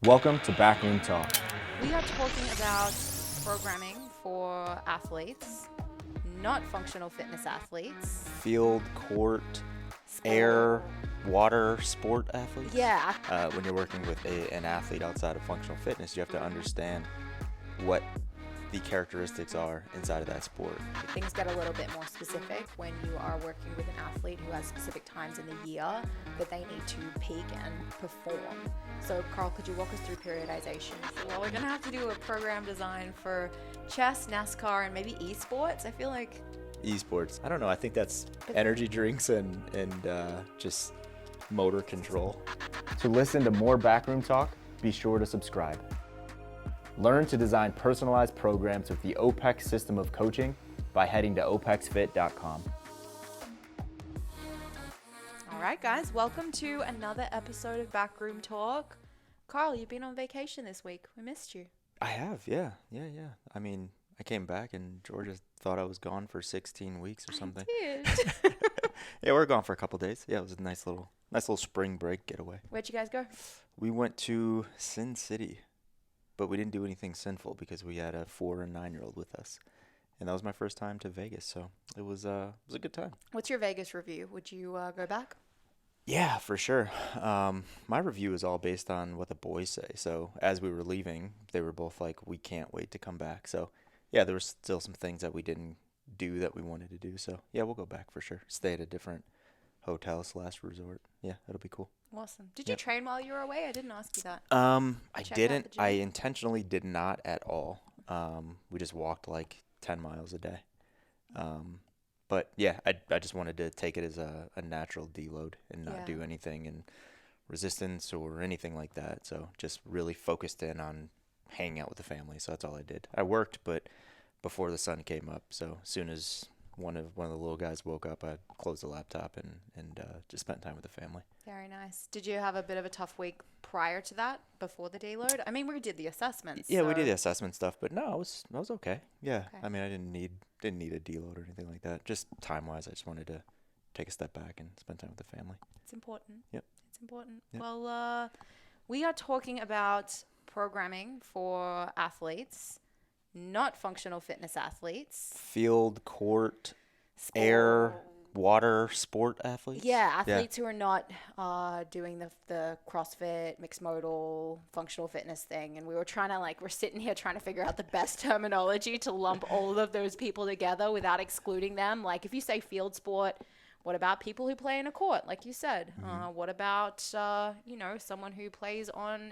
Welcome to Backroom Talk. We are talking about programming for athletes, not functional fitness athletes. Field, court, air, water, sport athletes. Yeah. When you're working with an athlete outside of functional fitness, you have to understand what the characteristics are inside of that sport. Things get a little bit more specific when you are working with an athlete who has specific times in the year that they need to peak and perform. So, Carl, could you walk us through periodization? Well, we're going to have to do a program design for chess, NASCAR, and maybe esports. I feel like Esports. I don't know. I think that's energy drinks and just motor control. To listen to more Backroom Talk, be sure to subscribe. Learn to design personalized programs with the OPEX system of coaching by heading to opexfit.com. All right, guys, welcome to another episode of Backroom Talk. Carl, you've been on vacation this week. We missed you. I have, yeah. I mean, I came back and Georgia thought I was gone for 16 weeks or something. I did. Yeah, we were gone for a couple days. Yeah, it was a nice little spring break getaway. Where'd you guys go? We went to Sin City, but we didn't do anything sinful because we had a 4 and 9-year-old with us. And that was my first time to Vegas, so it was a good time. What's your Vegas review? Would you go back? Yeah, for sure. My review is all based on what the boys say. So as we were leaving, they were both like, we can't wait to come back. So yeah, there were still some things that we didn't do that we wanted to do. So yeah, we'll go back for sure. Stay at a different hotel/resort. Yeah, it'll be cool. Awesome. Did you train while you were away? I didn't ask you that. I Check out didn't. the gym? I intentionally did not at all. We just walked like 10 miles a day. But yeah, I just wanted to take it as a natural deload and not do anything in resistance or anything like that. So just really focused in on hanging out with the family. So that's all I did. I worked, but before the sun came up. So as soon as one of the little guys woke up, I closed the laptop and just spent time with the family. Very nice. Did you have a bit of a tough week prior to that, before the deload? I mean, we did the assessments. Yeah, so. we did the assessment stuff, but no, I was okay. Yeah, Okay. I mean, I didn't need a deload or anything like that. Just time-wise, I just wanted to take a step back and spend time with the family. It's important. Yep. It's important. Yep. Well, we are talking about programming for athletes, not functional fitness athletes. Field, court, air, water, sport athletes? Yeah, athletes who are not doing the CrossFit, mixed modal, functional fitness thing. And we were we're sitting here trying to figure out the best terminology to lump all of those people together without excluding them. Like if you say field sport, what about people who play in a court, like you said? What about, someone who plays on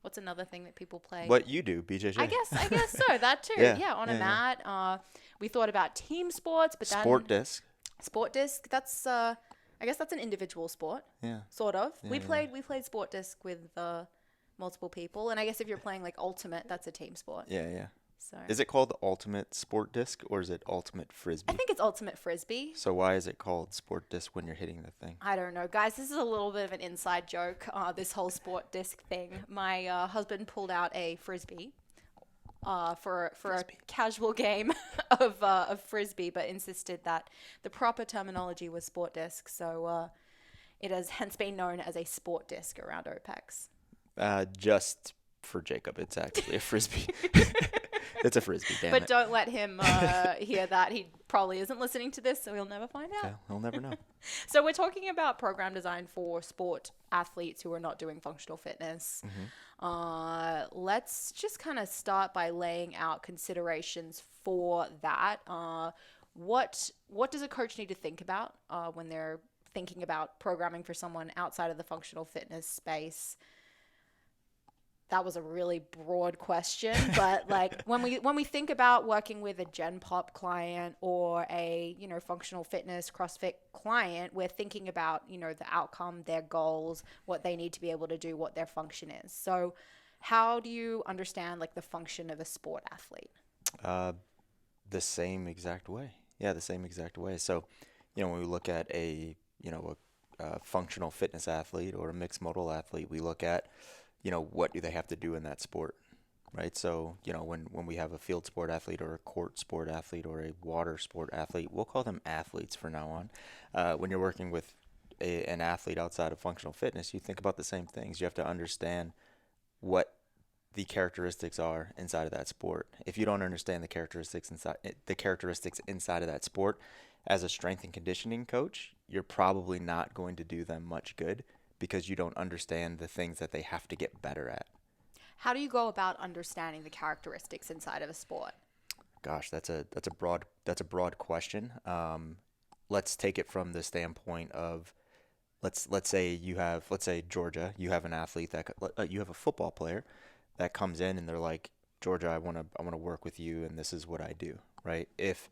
what's another thing that people play? What you do, BJJ. I guess so, that too. On a mat. We thought about team sports, but Sport disc. Sport disc, that's I guess that's an individual sport. Yeah. Sort of. Yeah, we played sport disc with multiple people, and I guess if you're playing like ultimate, that's a team sport. Yeah. So Is it called ultimate sport disc or is it ultimate frisbee? I think it's ultimate frisbee. So why is it called sport disc when you're hitting the thing? I don't know, guys. This is a little bit of an inside joke. This whole sport disc thing. My husband pulled out a frisbee. For a casual game of frisbee, but insisted that the proper terminology was sport disc. So it has hence been known as a sport disc around OPEX. Just for Jacob, it's actually a frisbee. It's a frisbee, damn But it. don't let him hear that. He probably isn't listening to this, so he'll never find out. Yeah, he'll never know. So we're talking about program design for sport athletes who are not doing functional fitness. Let's just kind of start by laying out considerations for that. What does a coach need to think about when they're thinking about programming for someone outside of the functional fitness space? That was a really broad question, but like when we think about working with a Gen Pop client or a functional fitness CrossFit client, we're thinking about the outcome, their goals, what they need to be able to do, what their function is. So, how do you understand like the function of a sport athlete? The same exact way. Yeah, the same exact way. So, when we look at a functional fitness athlete or a mixed modal athlete, we look at what do they have to do in that sport, right? So, when we have a field sport athlete or a court sport athlete or a water sport athlete, we'll call them athletes from now on. When you're working with an athlete outside of functional fitness, you think about the same things. You have to understand what the characteristics are inside of that sport. If you don't understand the characteristics inside of that sport, as a strength and conditioning coach, you're probably not going to do them much good because you don't understand the things that they have to get better at. How do you go about understanding the characteristics inside of a sport? Gosh, that's a broad question. Let's take it from the standpoint of let's say Georgia, you have an athlete you have a football player that comes in and they're like, Georgia, I want to work with you and this is what I do, right? If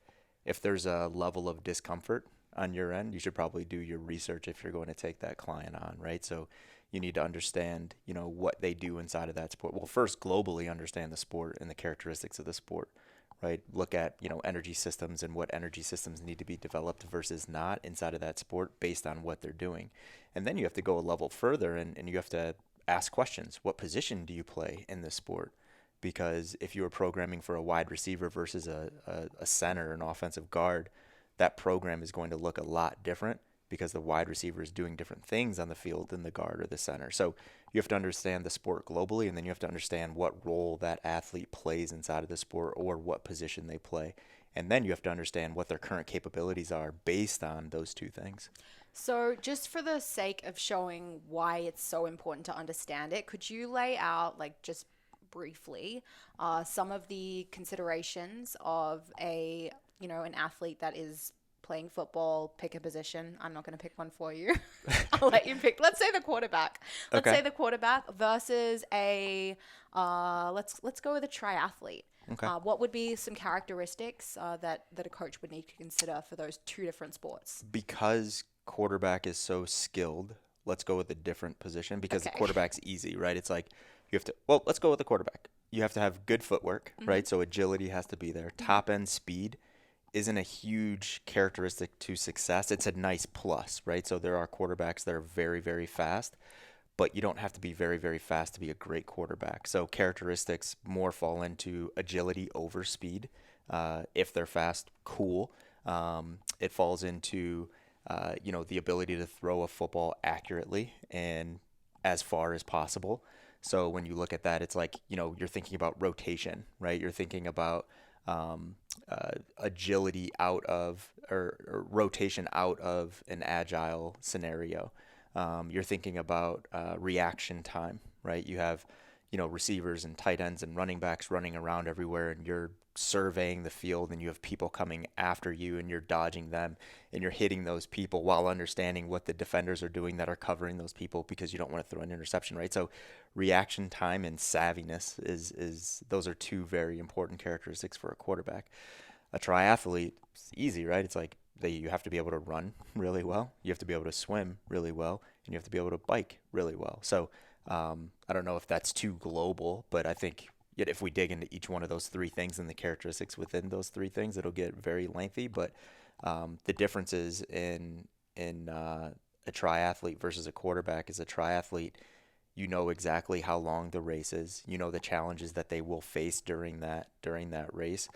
there's a level of discomfort on your end, you should probably do your research if you're going to take that client on, right? So you need to understand, what they do inside of that sport. Well, first globally understand the sport and the characteristics of the sport, right? Look at, energy systems and what energy systems need to be developed versus not inside of that sport based on what they're doing. And then you have to go a level further and you have to ask questions. What position do you play in this sport? Because if you were programming for a wide receiver versus a center, an offensive guard, that program is going to look a lot different because the wide receiver is doing different things on the field than the guard or the center. So you have to understand the sport globally, and then you have to understand what role that athlete plays inside of the sport or what position they play. And then you have to understand what their current capabilities are based on those two things. So, just for the sake of showing why it's so important to understand it, could you lay out, like, just briefly, some of the considerations of an athlete that is playing football? Pick a position. I'm not going to pick one for you. I'll let you pick. Let's say the quarterback. Let's Okay. say the quarterback versus let's go with a triathlete. Okay. What would be some characteristics that a coach would need to consider for those two different sports? Because quarterback is so skilled, let's go with a different position because the Okay. quarterback's easy, right? It's like let's go with the quarterback. You have to have good footwork, right? So agility has to be there. Top end speed isn't a huge characteristic to success. It's a nice plus, right? So there are quarterbacks that are very, very fast, but you don't have to be very, very fast to be a great quarterback. So characteristics more fall into agility over speed. If they're fast, cool. It falls into the ability to throw a football accurately and as far as possible. So when you look at that, it's like, you're thinking about rotation, right? You're thinking about agility out of or rotation out of an agile scenario. You're thinking about reaction time, right? You have, receivers and tight ends and running backs running around everywhere, and you're surveying the field, and you have people coming after you, and you're dodging them, and you're hitting those people while understanding what the defenders are doing that are covering those people because you don't want to throw an interception, right? So reaction time and savviness is those are two very important characteristics for a quarterback. A triathlete, it's easy, right? It's like you have to be able to run really well, you have to be able to swim really well, and you have to be able to bike really well. So I don't know if that's too global, but I think yet if we dig into each one of those three things and the characteristics within those three things, it'll get very lengthy. But the differences in a triathlete versus a quarterback is a triathlete, you know exactly how long the race is, you know the challenges that they will face during that race.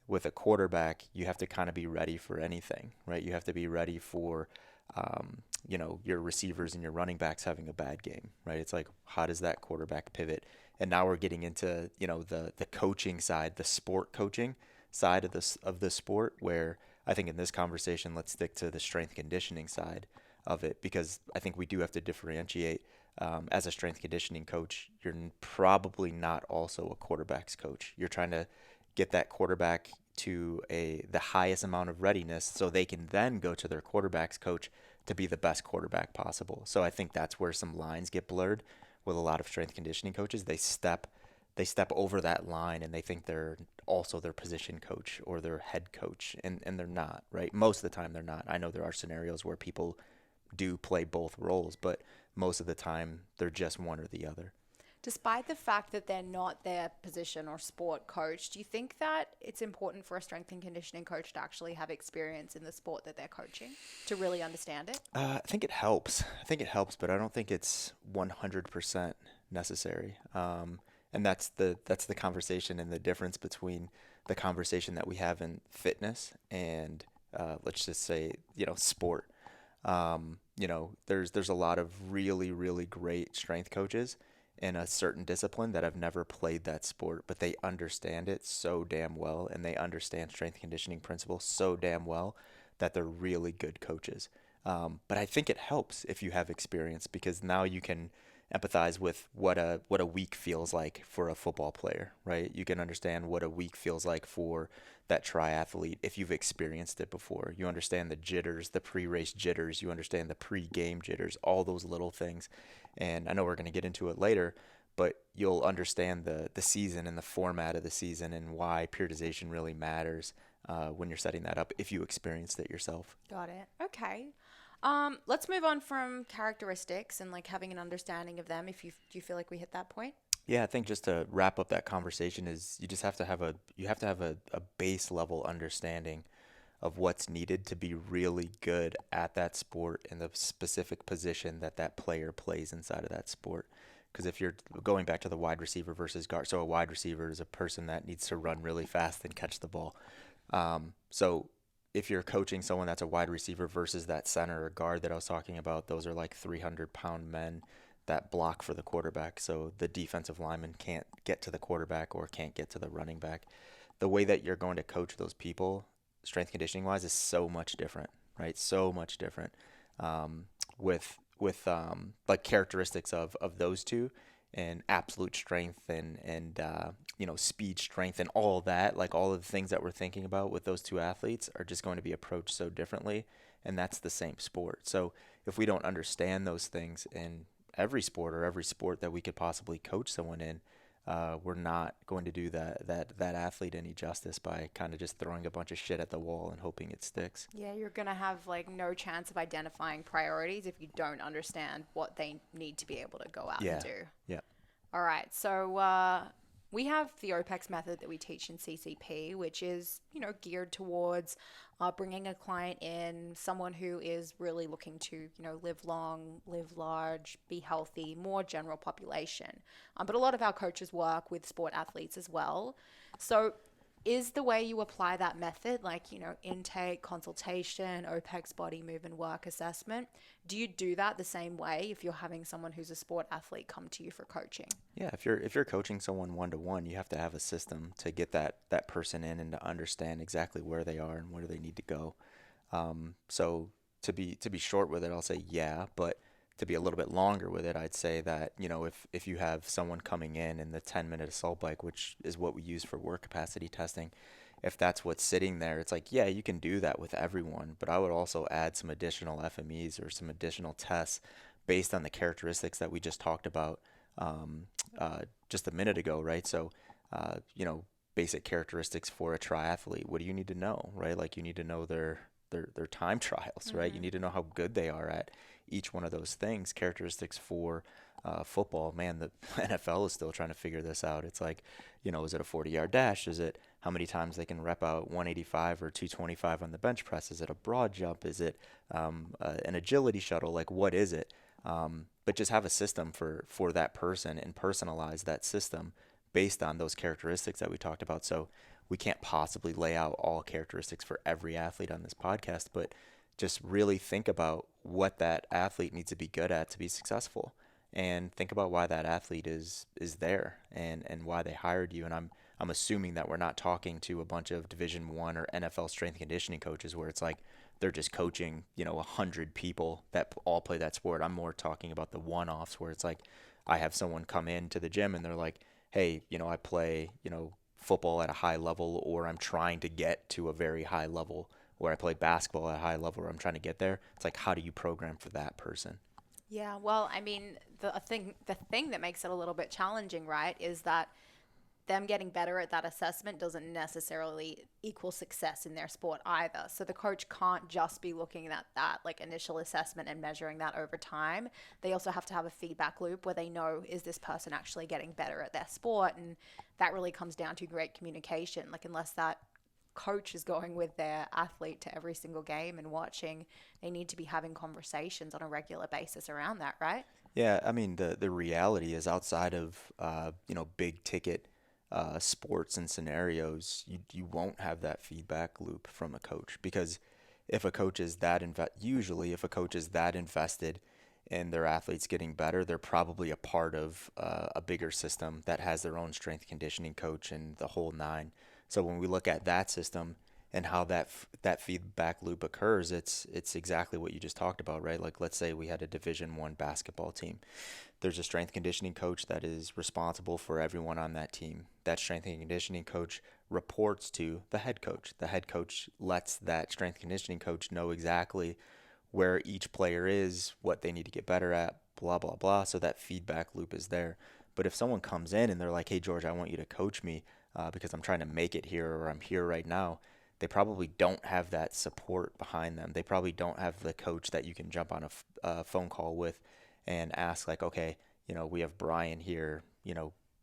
With a quarterback, you have to kind of be ready for anything, right? You have to be ready for, your receivers and your running backs having a bad game, right? It's like, how does that quarterback pivot? And now we're getting into, the coaching side, the sport coaching side of the sport, where I think in this conversation, let's stick to the strength conditioning side of it, because I think we do have to differentiate. As a strength conditioning coach, you're probably not also a quarterback's coach. You're trying to get that quarterback to the highest amount of readiness so they can then go to their quarterback's coach to be the best quarterback possible. So I think that's where some lines get blurred with a lot of strength conditioning coaches. They step over that line and they think they're also their position coach or their head coach, and they're not, right? Most of the time they're not. I know there are scenarios where people do play both roles, but most of the time they're just one or the other. Despite the fact that they're not their position or sport coach, do you think that it's important for a strength and conditioning coach to actually have experience in the sport that they're coaching to really understand it? I think it helps. But I don't think it's 100% necessary. And that's the conversation and the difference between the conversation that we have in fitness and let's just say sport. There's a lot of really really great strength coaches, in a certain discipline that have never played that sport, but they understand it so damn well, and they understand strength and conditioning principles so damn well that they're really good coaches. But I think it helps if you have experience, because now you can empathize with what a week feels like for a football player, right? You can understand what a week feels like for that triathlete if you've experienced it before. You understand the jitters, the pre-race jitters, you understand the pre-game jitters, all those little things. And I know we're going to get into it later, but you'll understand the season and the format of the season and why periodization really matters when you're setting that up if you experienced it yourself. Got it. Okay. Let's move on from characteristics and like having an understanding of them. If you do you feel like we hit that point? Yeah, I think just to wrap up that conversation is you just have to have a base level understanding of what's needed to be really good at that sport in the specific position that that player plays inside of that sport. Because if you're going back to the wide receiver versus guard, so a wide receiver is a person that needs to run really fast and catch the ball. So if you're coaching someone that's a wide receiver versus that center or guard that I was talking about, those are like 300-pound men that block for the quarterback. So the defensive lineman can't get to the quarterback or can't get to the running back. The way that you're going to coach those people, strength conditioning wise, is so much different, right? So much different, with like characteristics of those two, and absolute strength and speed, strength, and all that, like all of the things that we're thinking about with those two athletes are just going to be approached so differently, and that's the same sport. So if we don't understand those things in every sport, or every sport that we could possibly coach someone in, we're not going to do that athlete any justice by kind of just throwing a bunch of shit at the wall and hoping it sticks. Yeah, you're gonna have like no chance of identifying priorities if you don't understand what they need to be able to go out Yeah. and do. Yeah. All right, so we have the OPEX method that we teach in CCP, which is, geared towards bringing a client in, someone who is really looking to, live long, live large, be healthy, more general population. But a lot of our coaches work with sport athletes as well. So is the way you apply that method, like, intake, consultation, OPEX body move and work assessment, do you do that the same way if you're having someone who's a sport athlete come to you for coaching? Yeah, if you're coaching someone one to one, you have to have a system to get that person in and to understand exactly where they are and where they need to go. So to be short with it, I'll say yeah, but to be a little bit longer with it, I'd say that, if you have someone coming in the 10-minute assault bike, which is what we use for work capacity testing, if that's what's sitting there, it's like, yeah, you can do that with everyone, but I would also add some additional FMEs or some additional tests based on the characteristics that we just talked about just a minute ago, right? So, basic characteristics for a triathlete. What do you need to know, right? Like, you need to know their time trials, right? You need to know how good they are at each one of those things. Characteristics for football, man, the NFL is still trying to figure this out. It's like, is it a 40-yard dash? Is it how many times they can rep out 185 or 225 on the bench press? Is it a broad jump? Is it an agility shuttle? Like, what is it? But just have a system for that person and personalize that system based on those characteristics that we talked about. So we can't possibly lay out all characteristics for every athlete on this podcast, but just really think about what that athlete needs to be good at to be successful, and think about why that athlete is there, and why they hired you. And I'm assuming that we're not talking to a bunch of Division I or NFL strength and conditioning coaches where it's like they're just coaching 100 people that all play that sport. I'm more talking about the one-offs where it's like I have someone come into the gym and they're like, hey, I play football at a high level, or I'm trying to get to a very high level, or I play basketball at a high level, or I'm trying to get there. It's like, how do you program for that person? Yeah, well, I mean, the thing that makes it a little bit challenging, right, is that them getting better at that assessment doesn't necessarily equal success in their sport either. So the coach can't just be looking at that like initial assessment and measuring that over time. They also have to have a feedback loop where they know, is this person actually getting better at their sport? And that really comes down to great communication. Like, unless that coach is going with their athlete to every single game and watching, they need to be having conversations on a regular basis around that, right? Yeah, I mean, the reality is, outside of big ticket sports and scenarios, you won't have that feedback loop from a coach, because if a coach is that usually if a coach is that invested and their athletes getting better, they're probably a part of a bigger system that has their own strength conditioning coach and the whole nine. So when we look at that system and how that feedback loop occurs, it's exactly what you just talked about, right? Like let's say we had a Division 1 basketball team. There's a strength conditioning coach that is responsible for everyone on that team. That strength and conditioning coach reports to the head coach. The head coach lets that strength conditioning coach know exactly where each player is, what they need to get better at, blah, blah, blah. So that feedback loop is there. But if someone comes in and they're like, hey, George, I want you to coach me because I'm trying to make it here or I'm here right now, they probably don't have that support behind them. They probably don't have the coach that you can jump on a phone call with and ask, like, okay, we have Brian here,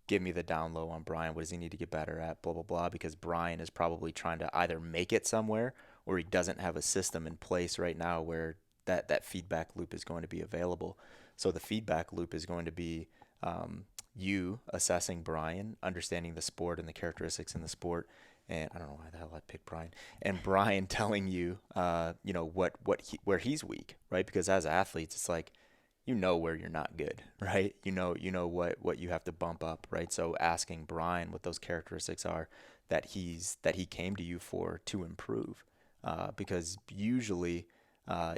give me the down low on Brian. What does he need to get better at? Blah, blah, blah. Because Brian is probably trying to either make it somewhere or he doesn't have a system in place right now where that feedback loop is going to be available. So the feedback loop is going to be you assessing Brian, understanding the sport and the characteristics in the sport. And I don't know why the hell I picked Brian. And Brian telling you, where he's weak, right? Because as athletes, it's like, where you're not good, right? What you have to bump up, right? So asking Brian what those characteristics are that he came to you for to improve, because usually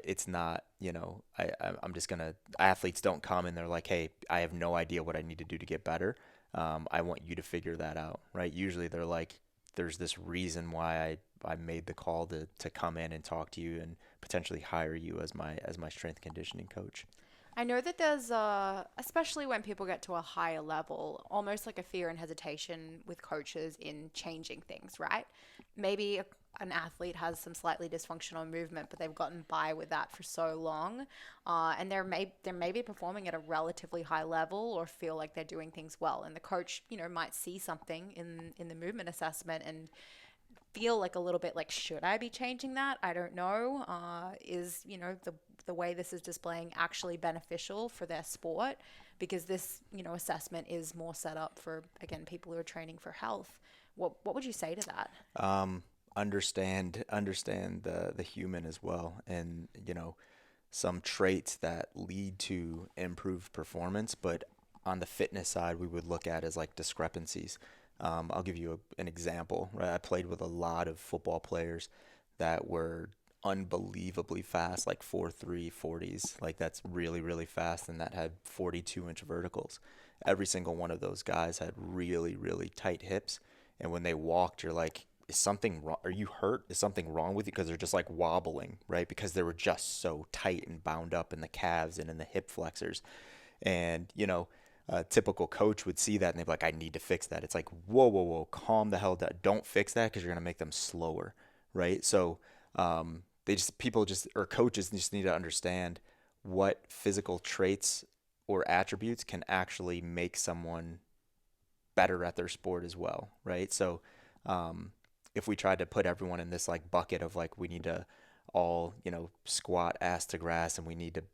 it's not, I'm just gonna, athletes don't come and they're like, hey, I have no idea what I need to do to get better. I want you to figure that out, right? Usually they're like, there's this reason why I made the call to come in and talk to you and potentially hire you as my strength conditioning coach. I know that there's, especially when people get to a higher level, almost like a fear and hesitation with coaches in changing things, right? Maybe an athlete has some slightly dysfunctional movement, but they've gotten by with that for so long, and they're maybe performing at a relatively high level or feel like they're doing things well, and the coach, might see something in the movement assessment and feel like a little bit like, should I be changing that? I don't know. Is, the way this is displaying actually beneficial for their sport? Because this, assessment is more set up for, again, people who are training for health. What would you say to that? Understand the human as well, and some traits that lead to improved performance, but on the fitness side we would look at as like discrepancies. I'll give you an example, right? I played with a lot of football players that were unbelievably fast, like 4.3 40s, like that's really, really fast, and that had 42-inch verticals. Every single one of those guys had really, really tight hips, and when they walked, you're like, is something wrong? Are you hurt? Is something wrong with you? Because they're just like wobbling, right? Because they were just so tight and bound up in the calves and in the hip flexors. And, a typical coach would see that and they'd be like, I need to fix that. It's like, whoa, whoa, whoa, calm the hell down. Don't fix that because you're going to make them slower, right? So coaches just need to understand what physical traits or attributes can actually make someone better at their sport as well, right? So if we tried to put everyone in this like bucket of like, we need to all, squat ass to grass and we need to,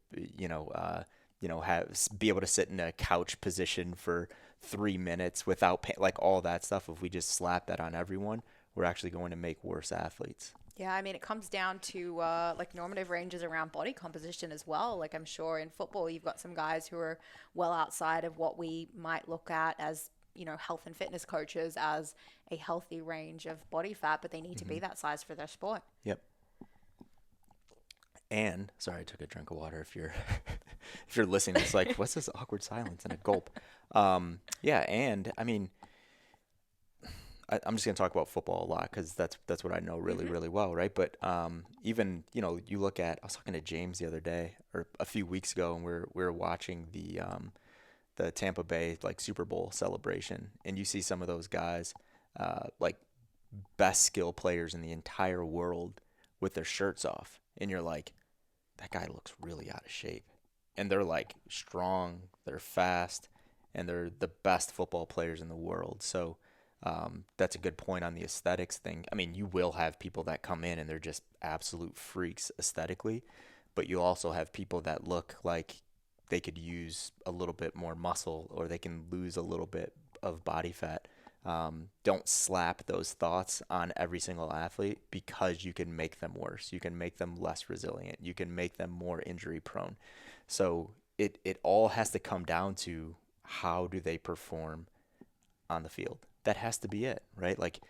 be able to sit in a couch position for 3 minutes without pain, like all that stuff. If we just slap that on everyone, we're actually going to make worse athletes. Yeah, I mean, it comes down to like normative ranges around body composition as well. Like, I'm sure in football, you've got some guys who are well outside of what we might look at as, health and fitness coaches as a healthy range of body fat, but they need to be that size for their sport. Yep. And sorry, I took a drink of water. If you're if you're listening, it's like, what's this awkward silence and a gulp? Yeah, and I mean, I'm just gonna talk about football a lot because that's what I know really, really well, right? But even you look at, I was talking to James the other day or a few weeks ago, and we were watching the Tampa Bay like Super Bowl celebration, and you see some of those guys, like best skill players in the entire world with their shirts off, and you're like, that guy looks really out of shape. And they're like strong, they're fast, and they're the best football players in the world. So that's a good point on the aesthetics thing. I mean, you will have people that come in and they're just absolute freaks aesthetically, but you also have people that look like they could use a little bit more muscle or they can lose a little bit of body fat. Don't slap those thoughts on every single athlete because you can make them worse. You can make them less resilient. You can make them more injury prone. So it all has to come down to how do they perform on the field. That has to be it, right? Like,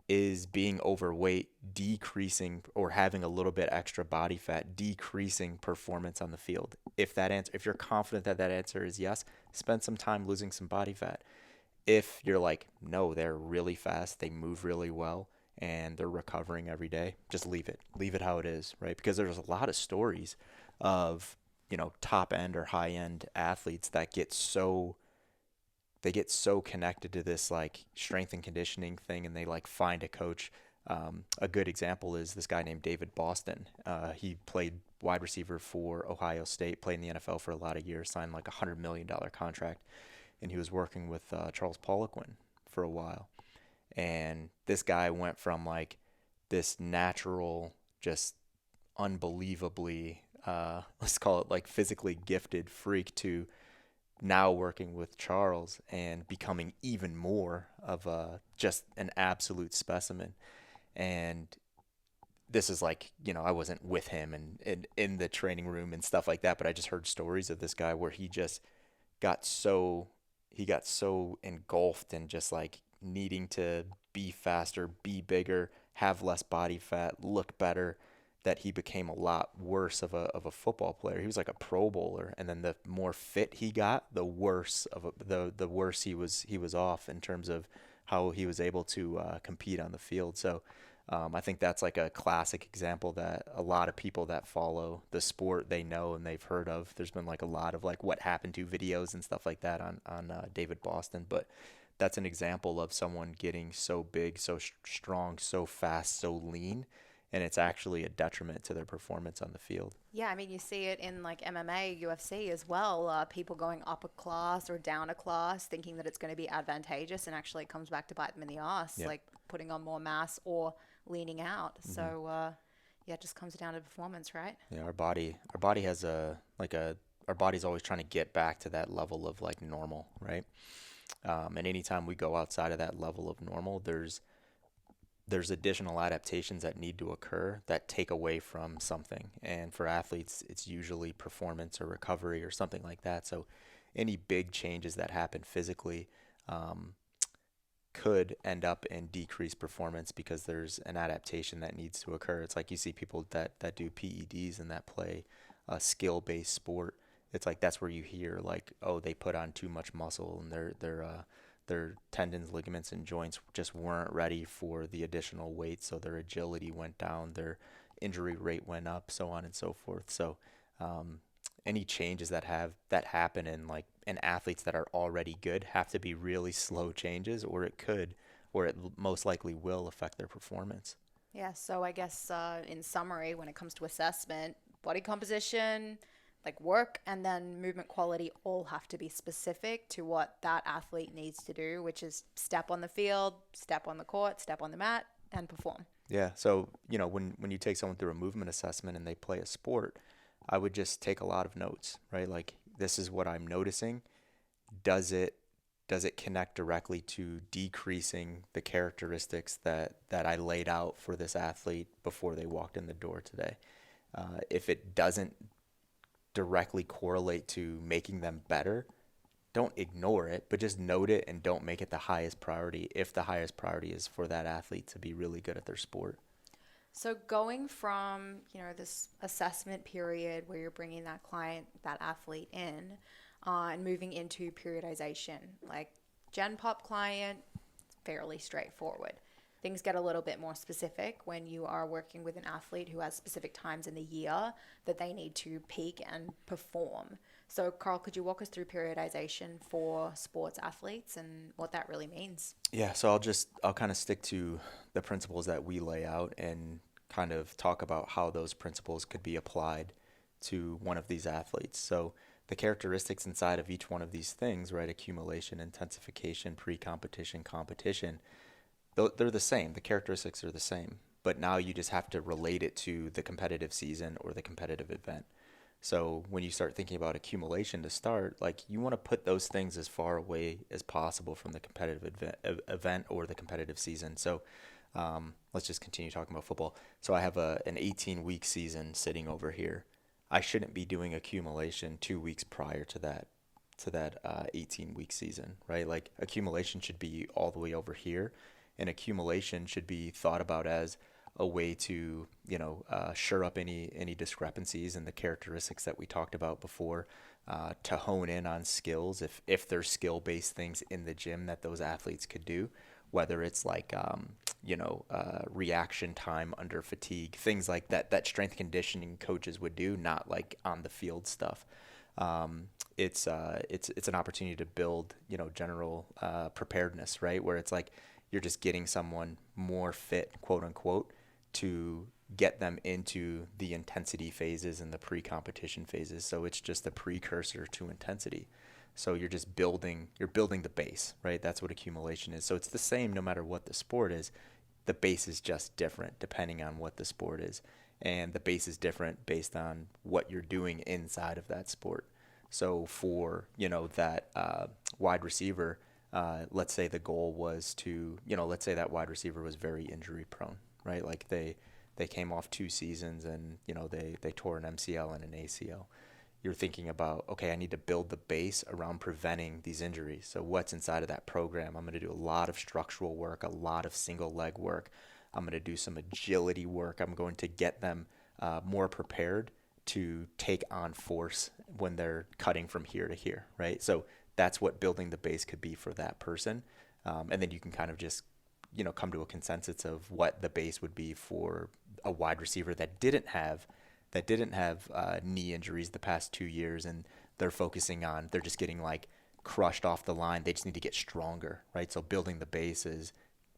is being overweight decreasing, or having a little bit extra body fat decreasing performance on the field? If you're confident that that answer is yes, spend some time losing some body fat. If you're like, no, they're really fast, they move really well, and they're recovering every day, just leave it. Leave it how it is, right? Because there's a lot of stories of, top end or high end athletes that get so connected to this like strength and conditioning thing, and they like find a coach. A good example is this guy named David Boston. He played wide receiver for Ohio State, played in the NFL for a lot of years, signed like $100 million contract, and he was working with Charles Poliquin for a while. And this guy went from like this natural, just unbelievably, let's call it like physically gifted freak, to now working with Charles and becoming even more of just an absolute specimen. And this is like, I wasn't with him and in the training room and stuff like that, but I just heard stories of this guy where he just got so he got so engulfed in just like needing to be faster, be bigger, have less body fat, look better, that he became a lot worse of a football player. He was like a Pro Bowler, and then the more fit he got, the worse the worse he was off in terms of how he was able to compete on the field. So I think that's like a classic example that a lot of people that follow the sport, they know and they've heard of. There's been like a lot of like what happened to videos and stuff like that on David Boston, but that's an example of someone getting so big, so strong, so fast, so lean, and it's actually a detriment to their performance on the field. Yeah, I mean, you see it in like MMA, UFC as well. People going up a class or down a class, thinking that it's going to be advantageous, and actually it comes back to bite them in the ass, Yep. like putting on more mass or leaning out. hmm So, yeah, it just comes down to performance, right? Yeah, our body has our body's always trying to get back to that level of like normal, right? And anytime we go outside of that level of normal, there's additional adaptations that need to occur that take away from something. And for athletes, it's usually performance or recovery or something like that. So any big changes that happen physically um, could end up in decreased performance because there's an adaptation that needs to occur. It's like you see people that do PEDs and that play a skill-based sport. It's like that's where you hear like, oh, they put on too much muscle and their tendons, ligaments, and joints just weren't ready for the additional weight, so their agility went down, their injury rate went up, so on and so forth. So um, any changes that happen in athletes that are already good have to be really slow changes, or it most likely will affect their performance. Yeah, so I guess in summary, when it comes to assessment, body composition, like work, and then movement quality all have to be specific to what that athlete needs to do, which is step on the field, step on the court, step on the mat, and perform. Yeah. So, when you take someone through a movement assessment and they play a sport, I would just take a lot of notes, right? Like, this is what I'm noticing. Does it connect directly to decreasing the characteristics that I laid out for this athlete before they walked in the door today? If it doesn't directly correlate to making them better, don't ignore it, but just note it and don't make it the highest priority if the highest priority is for that athlete to be really good at their sport. So going from, this assessment period where you're bringing that client, that athlete in, and moving into periodization, like Gen Pop client, fairly straightforward. Things get a little bit more specific when you are working with an athlete who has specific times in the year that they need to peak and perform. So, Carl, could you walk us through periodization for sports athletes and what that really means? Yeah, so I'll kind of stick to the principles that we lay out and kind of talk about how those principles could be applied to one of these athletes. So the characteristics inside of each one of these things, right? Accumulation, intensification, pre-competition, competition, they're the same. The characteristics are the same, but now you just have to relate it to the competitive season or the competitive event. So when you start thinking about accumulation to start, like you want to put those things as far away as possible from the competitive event or the competitive season. So let's just continue talking about football. So I have an 18-week season sitting over here. I shouldn't be doing accumulation 2 weeks prior to that 18-week season, right? Like accumulation should be all the way over here, and accumulation should be thought about as a way to, shore up any discrepancies in the characteristics that we talked about before, to hone in on skills if there's skill-based things in the gym that those athletes could do, whether it's like reaction time under fatigue, things like that strength conditioning coaches would do, not like on the field stuff. It's an opportunity to build, general preparedness, right? Where it's like you're just getting someone more fit, quote unquote, to get them into the intensity phases and the pre-competition phases. So it's just a precursor to intensity. So you're building the base, right? That's what accumulation is. So it's the same no matter what the sport is. The base is just different depending on what the sport is. And the base is different based on what you're doing inside of that sport. So for, that wide receiver, let's say the goal was to, let's say that wide receiver was very injury prone, right? Like they came off 2 seasons and, they tore an MCL and an ACL. You're thinking about, okay, I need to build the base around preventing these injuries. So what's inside of that program? I'm going to do a lot of structural work, a lot of single leg work. I'm going to do some agility work. I'm going to get them more prepared to take on force when they're cutting from here to here, right? So that's what building the base could be for that person. And then you can kind of just, come to a consensus of what the base would be for a wide receiver that didn't have knee injuries the past 2 years, and they're just getting like crushed off the line. They just need to get stronger, right? So building the base is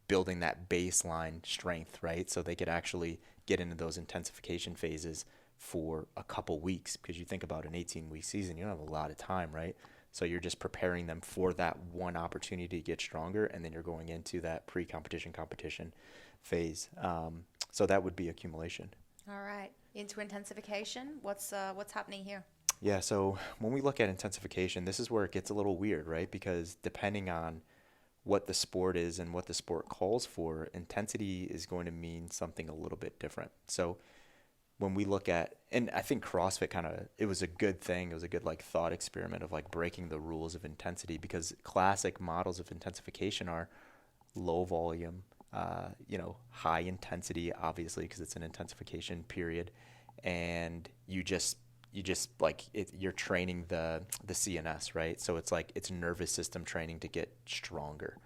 building that baseline strength, right? So they could actually get into those intensification phases for a couple weeks, because you think about an 18-week season, you don't have a lot of time, right? So you're just preparing them for that one opportunity to get stronger, and then you're going into that pre-competition competition phase. So that would be accumulation. All right. Into intensification. What's happening here? Yeah, so when we look at intensification, this is where it gets a little weird, right? Because depending on what the sport is and what the sport calls for, intensity is going to mean something a little bit different. So when we look at, and I think CrossFit it was a good thing. It was a good like thought experiment of like breaking the rules of intensity, because classic models of intensification are low volume, high intensity, obviously, because it's an intensification period. And you just like you're training the CNS, right? So it's like it's nervous system training to get stronger.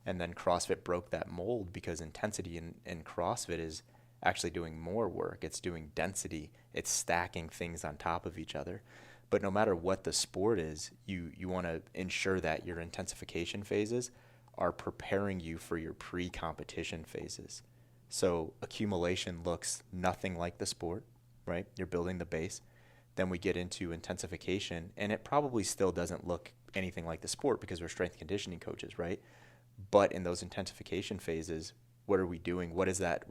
And then CrossFit broke that mold, because intensity in CrossFit is actually doing more work. It's doing density. It's stacking things on top of each other. But no matter what the sport is, you want to ensure that your intensification phases are preparing you for your pre-competition phases. So accumulation looks nothing like the sport, right? You're building the base. Then we get into intensification, and it probably still doesn't look anything like the sport because we're strength conditioning coaches, right? But in those intensification phases, what are we doing? What is that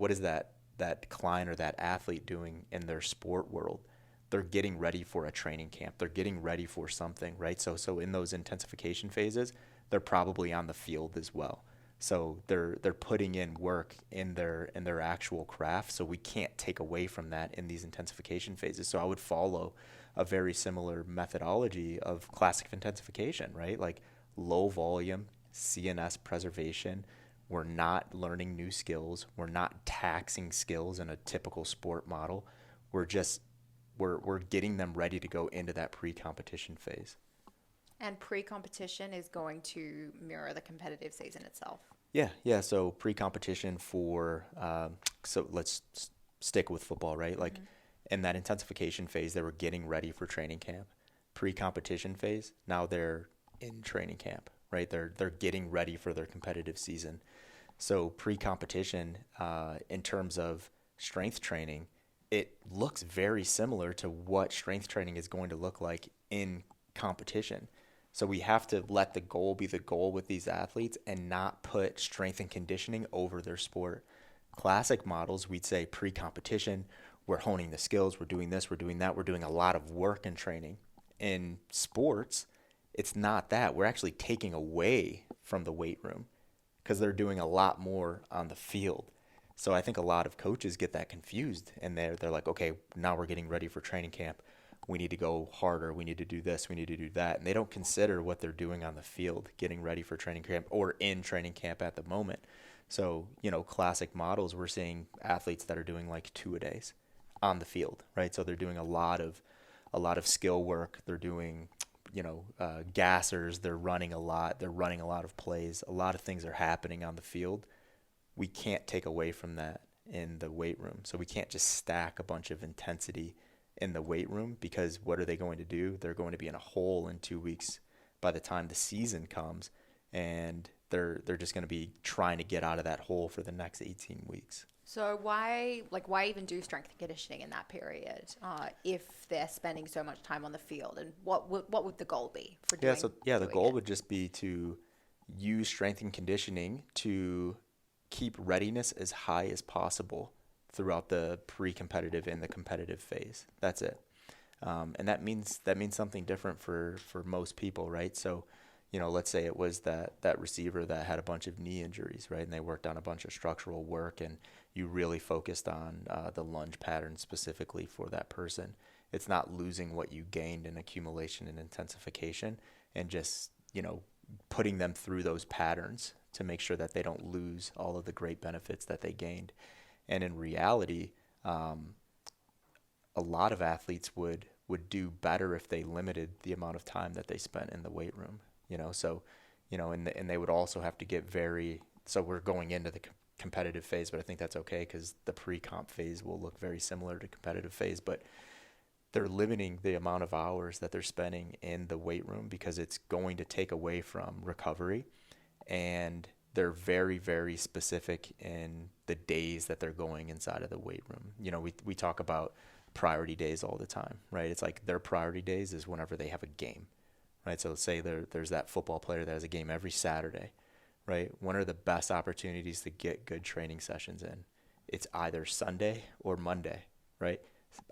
client or that athlete doing in their sport world? They're getting ready for a training camp. They're getting ready for something, right? So in those intensification phases, they're probably on the field as well. So they're putting in work in their actual craft. So we can't take away from that in these intensification phases. So I would follow a very similar methodology of classic intensification, right? Like low volume, CNS preservation. We're not learning new skills. We're not taxing skills in a typical sport model. We're getting them ready to go into that pre-competition phase. And pre-competition is going to mirror the competitive season itself. Yeah. So pre-competition so let's stick with football, right? Like in that intensification phase, they were getting ready for training camp. Pre-competition phase, now they're in training camp, right? They're getting ready for their competitive season. So pre-competition, in terms of strength training, it looks very similar to what strength training is going to look like in competition. So we have to let the goal be the goal with these athletes and not put strength and conditioning over their sport. Classic models, we'd say pre-competition, we're honing the skills, we're doing this, we're doing that, we're doing a lot of work and training. In sports, it's not that. We're actually taking away from the weight room because they're doing a lot more on the field. So I think a lot of coaches get that confused, and they're like, okay, now we're getting ready for training camp. we need to go harder, we need to do this, we need to do that. And they don't consider what they're doing on the field, getting ready for training camp or in training camp at the moment. So, classic models, we're seeing athletes that are doing like 2-a-days on the field, right? So they're doing a lot of skill work. They're doing, gassers. They're running a lot. They're running a lot of plays. A lot of things are happening on the field. We can't take away from that in the weight room. So we can't just stack a bunch of intensity in the weight room, because what are they going to do? They're going to be in a hole in 2 weeks by the time the season comes, and they're just going to be trying to get out of that hole for the next 18 weeks. So why even do strength and conditioning in that period if they're spending so much time on the field? And what would the goal be for doing? The goal would just be to use strength and conditioning to keep readiness as high as possible throughout the pre-competitive and the competitive phase. That's it. And that means something different for most people, right? So, let's say it was that receiver that had a bunch of knee injuries, right? And they worked on a bunch of structural work, and you really focused on the lunge pattern specifically for that person. It's not losing what you gained in accumulation and intensification, and just, putting them through those patterns to make sure that they don't lose all of the great benefits that they gained. And in reality, a lot of athletes would do better if they limited the amount of time that they spent in the weight room. And they would also have to get so we're going into the competitive phase, but I think that's okay because the pre-comp phase will look very similar to competitive phase, but they're limiting the amount of hours that they're spending in the weight room because it's going to take away from recovery, and they're very, very specific in the days that they're going inside of the weight room. We talk about priority days all the time, right? It's like their priority days is whenever they have a game. Right, so let's say there's that football player that has a game every Saturday, right? When are the best opportunities to get good training sessions in? It's either Sunday or Monday, right?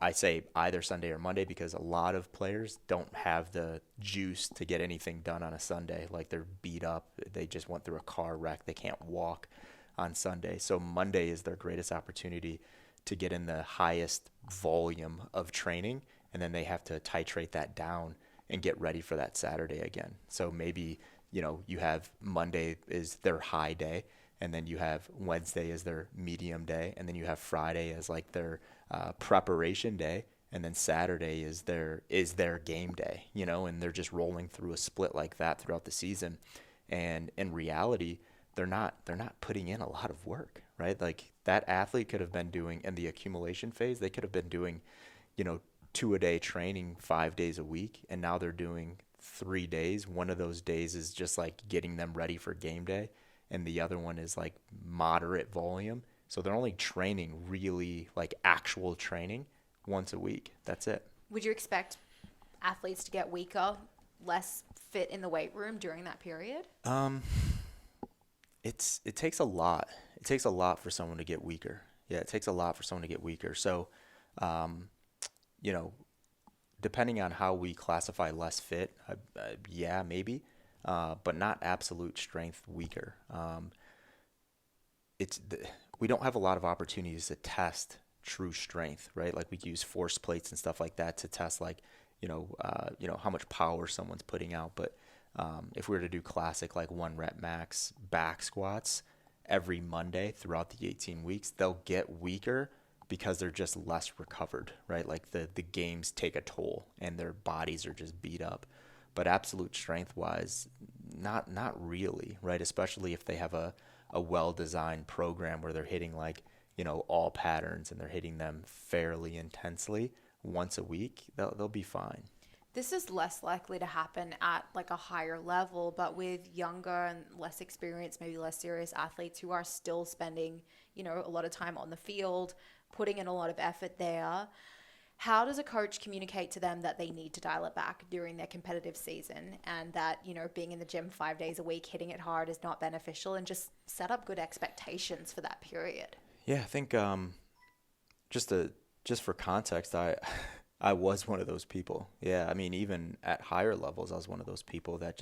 I say either Sunday or Monday because a lot of players don't have the juice to get anything done on a Sunday. Like, they're beat up. They just went through a car wreck. They can't walk on Sunday. So Monday is their greatest opportunity to get in the highest volume of training, and then they have to titrate that down and get ready for that Saturday again. So maybe, you have Monday is their high day, and then you have Wednesday as their medium day, and then you have Friday as like their preparation day, and then Saturday is their game day, and they're just rolling through a split like that throughout the season. And in reality, they're not putting in a lot of work, right? Like, that athlete could have been doing in the accumulation phase, they could have been doing, 2-a-day training 5 days a week, and now they're doing 3 days. One of those days is just like getting them ready for game day, and the other one is like moderate volume. So they're only training really like actual training once a week. That's it. Would you expect athletes to get weaker, less fit in the weight room during that period? It takes a lot. It takes a lot for someone to get weaker. Yeah, it takes a lot for someone to get weaker. So, depending on how we classify less fit, yeah, maybe, but not absolute strength weaker. We don't have a lot of opportunities to test true strength, right? Like, we use force plates and stuff like that to test, like, how much power someone's putting out. But if we were to do classic, like 1 rep max back squats every Monday throughout the 18 weeks, they'll get weaker because they're just less recovered, right? Like, the games take a toll and their bodies are just beat up. But absolute strength wise, not really, right? Especially if they have a well-designed program where they're hitting like, all patterns and they're hitting them fairly intensely once a week, they'll be fine. This is less likely to happen at like a higher level, but with younger and less experienced, maybe less serious athletes who are still spending, a lot of time on the field, putting in a lot of effort there. How does a coach communicate to them that they need to dial it back during their competitive season, and that, being in the gym 5 days a week, hitting it hard is not beneficial, and just set up good expectations for that period? Yeah, I think just for context, I was one of those people. Yeah, I mean, even at higher levels, I was one of those people that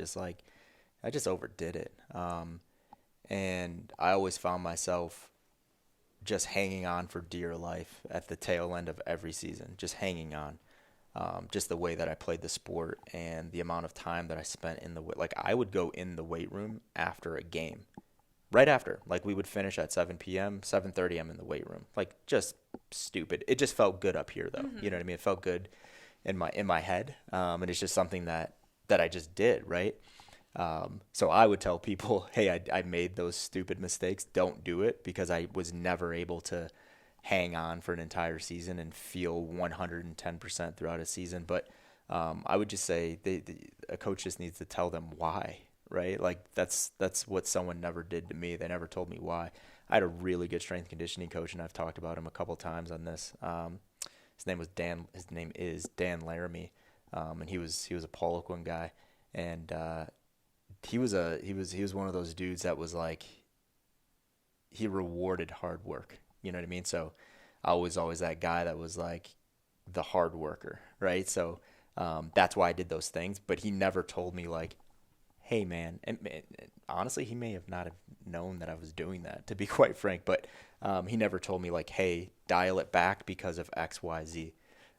I just overdid it. And I always found myself just hanging on for dear life at the tail end of every season, just hanging on. just the way that I played the sport and the amount of time that I spent in like I would go in the weight room after a game, right after, like we would finish at 7 p.m., 7:30, I'm in the weight room, like just stupid. It just felt good up here though. You know what I mean? It felt good in my head. And it's just something that I just did, right? So I would tell people, hey, I made those stupid mistakes. Don't do it, because I was never able to hang on for an entire season and feel 110% throughout a season. But I would just say a coach just needs to tell them why, right? Like that's what someone never did to me. They never told me why. I had a really good strength conditioning coach, and I've talked about him a couple times on this. His name was Dan. His name is Dan Laramie, and he was a Poliquin guy, and he was one of those dudes that was like, he rewarded hard work. You know what I mean? So I was always that guy that was like the hard worker, right? So that's why I did those things. But he never told me like, hey man, and honestly, he may have not have known that I was doing that, to be quite frank. But he never told me like, hey, dial it back because of X, Y, Z.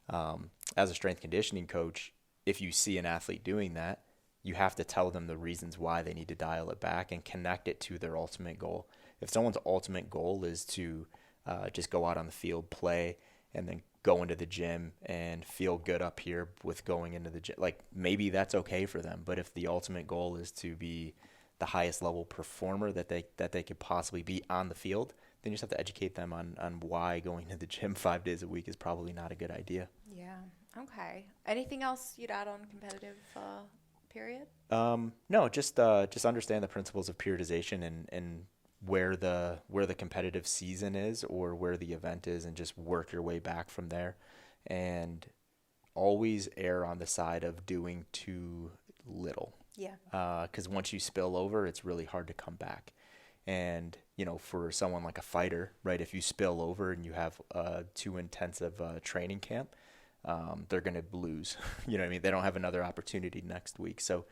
As a strength conditioning coach, if you see an athlete doing that, you have to tell them the reasons why they need to dial it back and connect it to their ultimate goal. If someone's ultimate goal is to just go out on the field, play, and then go into the gym and feel good up here with going into the gym, like maybe that's okay for them. But if the ultimate goal is to be the highest level performer that they could possibly be on the field, then you just have to educate them on why going to the gym 5 days a week is probably not a good idea. Yeah. Okay. Anything else you'd add on competitive period? No, just understand the principles of periodization and where the competitive season is or where the event is, and just work your way back from there. And always err on the side of doing too little. Yeah. Because once you spill over, it's really hard to come back. And, for someone like a fighter, right, if you spill over and you have too intensive training camp, they're going to lose. You know what I mean? They don't have another opportunity next week. So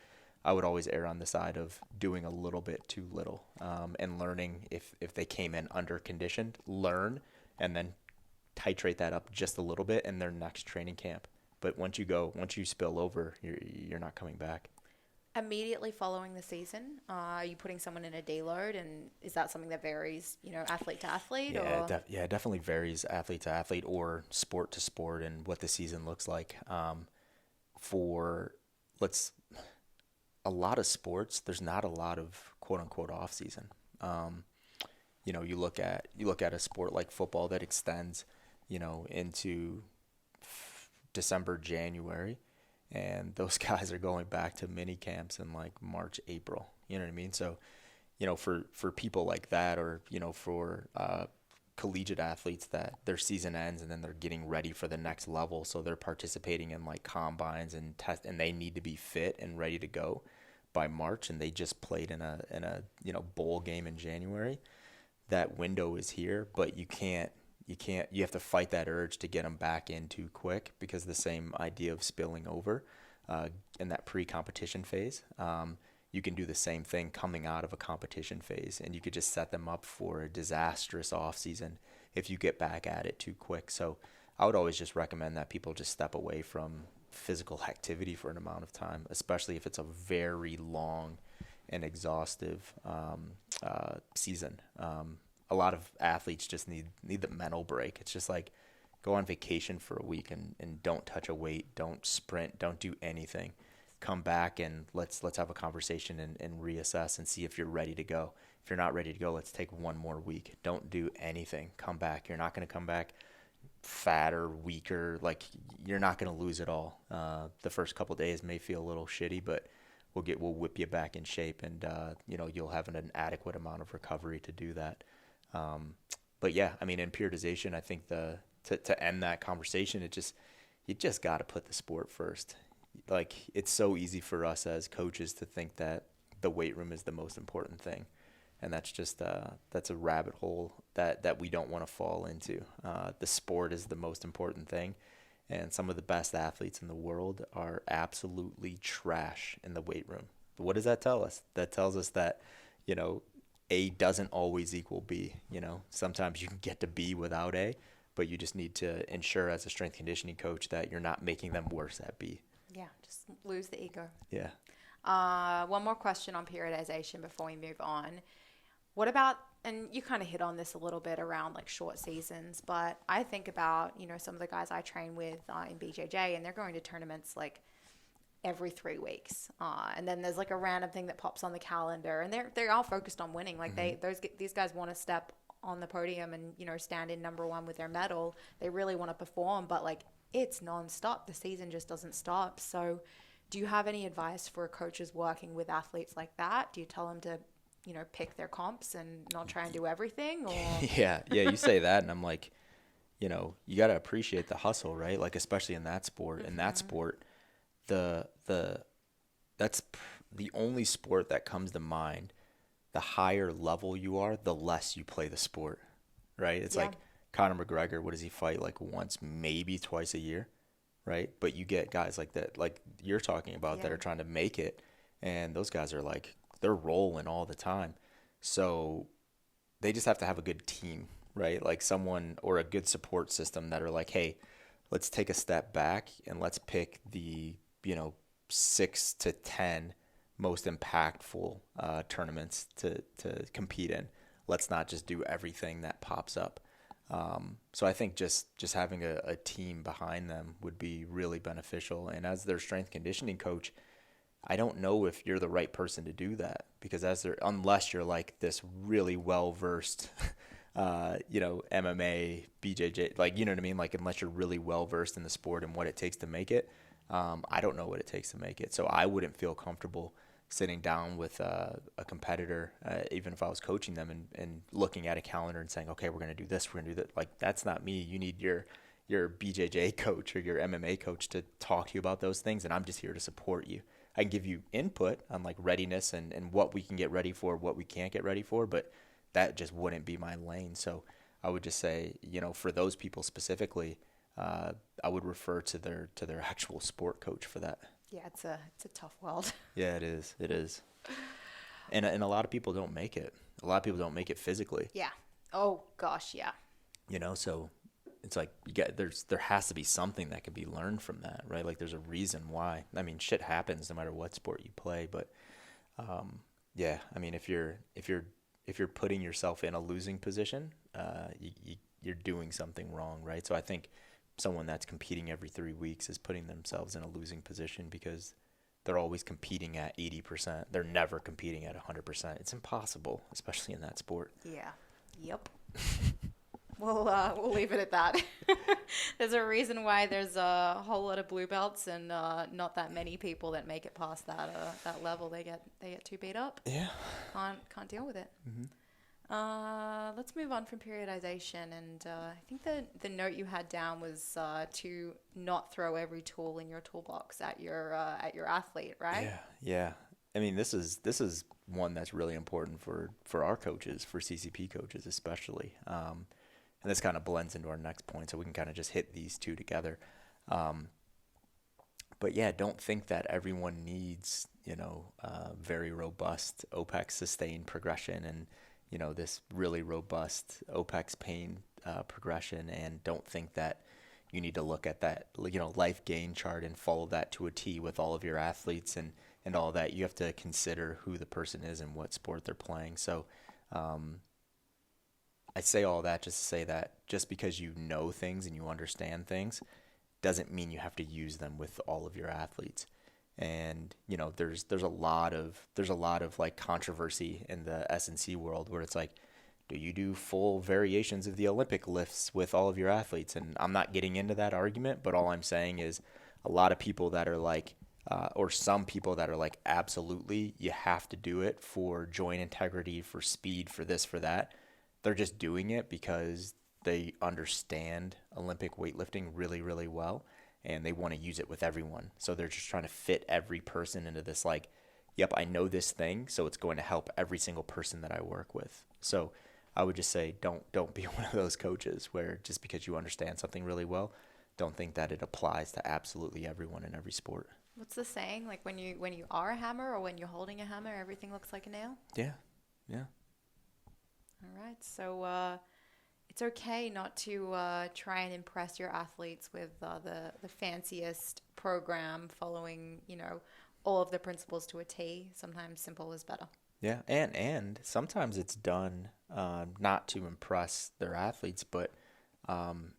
I would always err on the side of doing a little bit too little, and learning if they came in under conditioned, learn and then titrate that up just a little bit in their next training camp. But once you spill over, you're not coming back. Immediately following the season, are you putting someone in a deload, and is that something that varies, athlete to athlete? Yeah, or? It definitely varies athlete to athlete or sport to sport and what the season looks like. For a lot of sports, there's not a lot of quote unquote off season. You look at a sport like football that extends, into December, January, and those guys are going back to mini camps in like March, April. You know what I mean? So, for people like that, or for collegiate athletes that their season ends and then they're getting ready for the next level, so they're participating in like combines and and they need to be fit and ready to go by March, and they just played in a bowl game in January. That window is here, but you have to fight that urge to get them back in too quick, because the same idea of spilling over in that pre-competition phase. You can do the same thing coming out of a competition phase, and you could just set them up for a disastrous off season if you get back at it too quick. So I would always just recommend that people just step away from physical activity for an amount of time, especially if it's a very long and exhaustive season. A lot of athletes just need the mental break. It's just like, go on vacation for a week and don't touch a weight, don't sprint, don't do anything. Come back and let's have a conversation and reassess and see if you're ready to go. If you're not ready to go, let's take one more week. Don't do anything. Come back. You're not going to come back fatter, weaker. Like, you're not going to lose it all. The first couple of days may feel a little shitty, but we'll whip you back in shape, and you'll have an adequate amount of recovery to do that. But yeah, I mean, in periodization, I think to end that conversation, you just got to put the sport first. Like, it's so easy for us as coaches to think that the weight room is the most important thing. And that's just, that's a rabbit hole that we don't want to fall into. The sport is the most important thing. And some of the best athletes in the world are absolutely trash in the weight room. But what does that tell us? That tells us that, A doesn't always equal B. Sometimes you can get to B without A, but you just need to ensure as a strength conditioning coach that you're not making them worse at B. Yeah, just lose the ego. Yeah. One more question on periodization before we move on. What about, and you kind of hit on this a little bit around like short seasons, but I think about, some of the guys I train with in BJJ, and they're going to tournaments like every 3 weeks. And then there's like a random thing that pops on the calendar, and they're all focused on winning. Like these guys want to step on the podium and, stand in number 1 with their medal. They really want to perform, but like it's nonstop. The season just doesn't stop. So do you have any advice for coaches working with athletes like that? Do you tell them to, pick their comps and not try and do everything? Or Yeah, you say that, and I'm like, you got to appreciate the hustle, right? Like, especially in that sport. In that sport, that's the only sport that comes to mind. The higher level you are, the less you play the sport, right? It's like Conor McGregor. What does he fight? Like once, maybe twice a year, right? But you get guys like that, like you're talking about, that are trying to make it, and those guys are like, they're rolling all the time. So they just have to have a good team, right? Like someone or a good support system that are like, hey, let's take a step back and let's pick the 6 to 10 most impactful tournaments to compete in. Let's not just do everything that pops up. So I think just having a team behind them would be really beneficial. And as their strength conditioning coach, I don't know if you're the right person to do that, because unless you're like this really well-versed, MMA, BJJ, like, you know what I mean? Like, unless you're really well-versed in the sport and what it takes to make it, I don't know what it takes to make it. So I wouldn't feel comfortable sitting down with a competitor, even if I was coaching them, and looking at a calendar and saying, okay, we're going to do this, we're going to do that. Like, that's not me. You need your BJJ coach or your MMA coach to talk to you about those things, and I'm just here to support you. I can give you input on like readiness and what we can get ready for, what we can't get ready for, but that just wouldn't be my lane. So I would just say, for those people specifically, I would refer to their actual sport coach for that. Yeah, it's a tough world. Yeah, it is. It is. And a lot of people don't make it. A lot of people don't make it physically. Yeah. Oh gosh, yeah. So it's like there has to be something that can be learned from that, right? Like there's a reason why. I mean, shit happens no matter what sport you play, but yeah, I mean, if you're putting yourself in a losing position, you're doing something wrong, right? So I think someone that's competing every 3 weeks is putting themselves in a losing position, because they're always competing at 80%. They're never competing at 100%. It's impossible, especially in that sport. Yeah. Yep. We'll leave it at that. There's a reason why there's a whole lot of blue belts and not that many people that make it past that level. They get too beat up. Yeah. Can't deal with it. Mm-hmm. Let's move on from periodization, and I think the note you had down was to not throw every tool in your toolbox at your athlete, right? Yeah. I mean, this is one that's really important for our coaches, for CCP coaches especially. And this kind of blends into our next point, so we can kind of just hit these two together. But yeah, don't think that everyone needs, very robust OPEX sustained progression and, this really robust OPEX pain progression, and don't think that you need to look at that, life gain chart and follow that to a T with all of your athletes and all that. You have to consider who the person is and what sport they're playing. So, I say all that just to say that just because you know things and you understand things doesn't mean you have to use them with all of your athletes. And there's a lot of like controversy in the S&C world where it's like, do you do full variations of the Olympic lifts with all of your athletes? And I'm not getting into that argument, but all I'm saying is a lot of people that are like, or some people that are like, absolutely, you have to do it for joint integrity, for speed, for this, for that. They're just doing it because they understand Olympic weightlifting really, really well, and they want to use it with everyone. So they're just trying to fit every person into this like, yep, I know this thing, so it's going to help every single person that I work with. So I would just say don't be one of those coaches where just because you understand something really well, don't think that it applies to absolutely everyone in every sport. What's the saying? Like when you are a hammer or when you're holding a hammer, everything looks like a nail? Yeah. All right. So It's okay not to try and impress your athletes with the fanciest program following, all of the principles to a T. Sometimes simple is better. Yeah, and sometimes it's done not to impress their athletes, but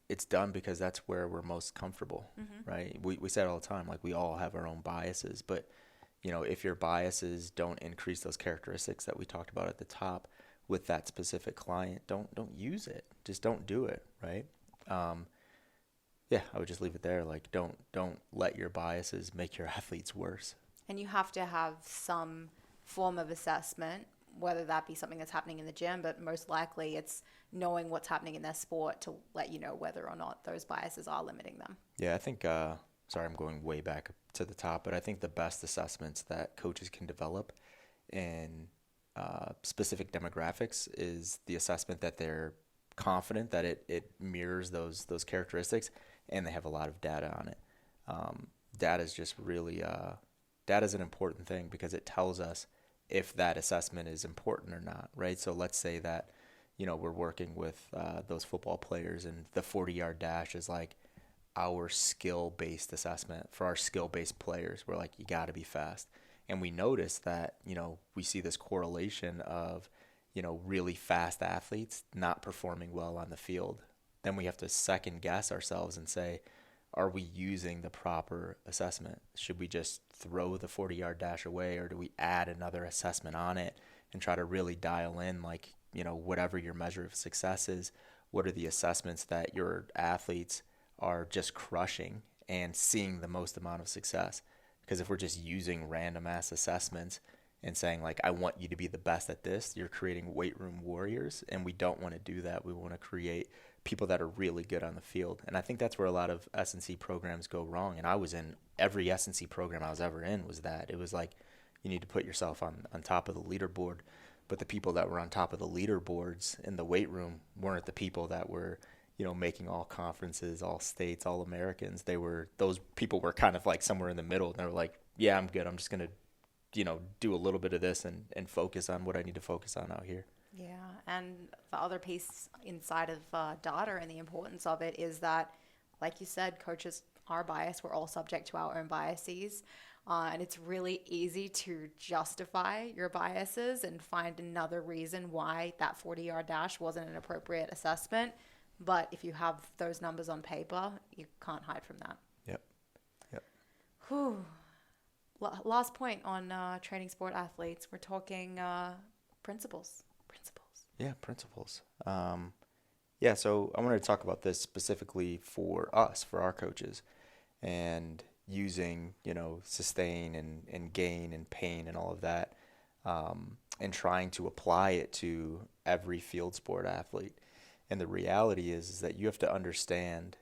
it's done because that's where we're most comfortable, Mm-hmm. right? We say it all the time, like we all have our own biases, but if your biases don't increase those characteristics that we talked about at the top with that specific client, don't use it. Just don't do it, right? Um, yeah, I would just leave it there. Like don't let your biases make your athletes worse. And you have to have some form of assessment, whether that be something that's happening in the gym, but most likely it's knowing what's happening in their sport to let you know whether or not those biases are limiting them. Yeah, I think, sorry, I'm going way back to the top, but I think the best assessments that coaches can develop in specific demographics is the assessment that they're confident that it mirrors those characteristics and they have a lot of data on it. Data is just really, data is an important thing because it tells us if that assessment is important or not, right? So let's say that, we're working with those football players and the 40-yard dash is like our skill-based assessment for our skill-based players. We're like, you got to be fast. And we notice that, we see this correlation of, really fast athletes not performing well on the field. Then we have to second guess ourselves and say, are we using the proper assessment? Should we just throw the 40-yard dash away, or do we add another assessment on it and try to really dial in, like, whatever your measure of success is, what are the assessments that your athletes are just crushing and seeing the most amount of success? Because if we're just using random ass assessments and saying, like, I want you to be the best at this, you're creating weight room warriors, and we don't want to do that. We want to create people that are really good on the field. And I think that's where a lot of S&C programs go wrong. And I was in every S&C program I was ever in was that. It was like, you need to put yourself on top of the leaderboard. But the people that were on top of the leaderboards in the weight room weren't the people that were, making all conferences, all states, all Americans. Those people were kind of like somewhere in the middle. And they were like, yeah, I'm good. I'm just going to, do a little bit of this and focus on what I need to focus on out here. Yeah, and the other piece inside of data and the importance of it is that, like you said, coaches are biased. We're all subject to our own biases. And it's really easy to justify your biases and find another reason why that 40-yard dash wasn't an appropriate assessment. But if you have those numbers on paper, you can't hide from that. Yep. Whew. Last point on training sport athletes. We're talking principles. Yeah, principles. So I wanted to talk about this specifically for us, for our coaches, and using, sustain and gain and pain and all of that, and trying to apply it to every field sport athlete. And the reality is that you have to understand,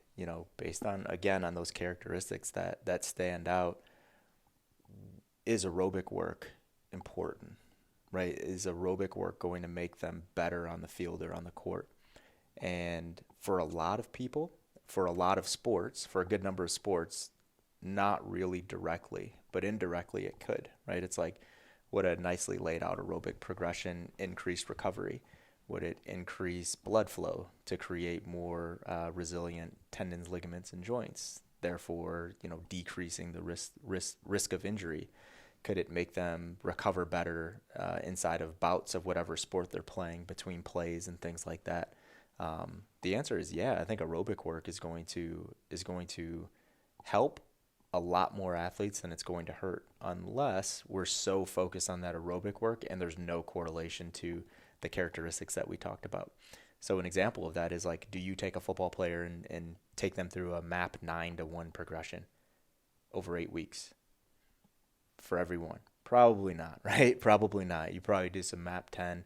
based on, again, on those characteristics that stand out, is aerobic work important, right? Is aerobic work going to make them better on the field or on the court? And for a lot of people, for a lot of sports, for a good number of sports, not really directly, but indirectly it could, right? It's like, would a nicely laid out aerobic progression increase recovery? Would it increase blood flow to create more resilient tendons, ligaments, and joints? Therefore, decreasing the risk of injury. Could it make them recover better inside of bouts of whatever sport they're playing, between plays and things like that? The answer is yeah. I think aerobic work is going to help a lot more athletes than it's going to hurt, unless we're so focused on that aerobic work and there's no correlation to the characteristics that we talked about. So an example of that is, like, do you take a football player and take them through a MAP 9-to-1 progression over 8 weeks for everyone? Probably not, right? Probably not. You probably do some MAP 10.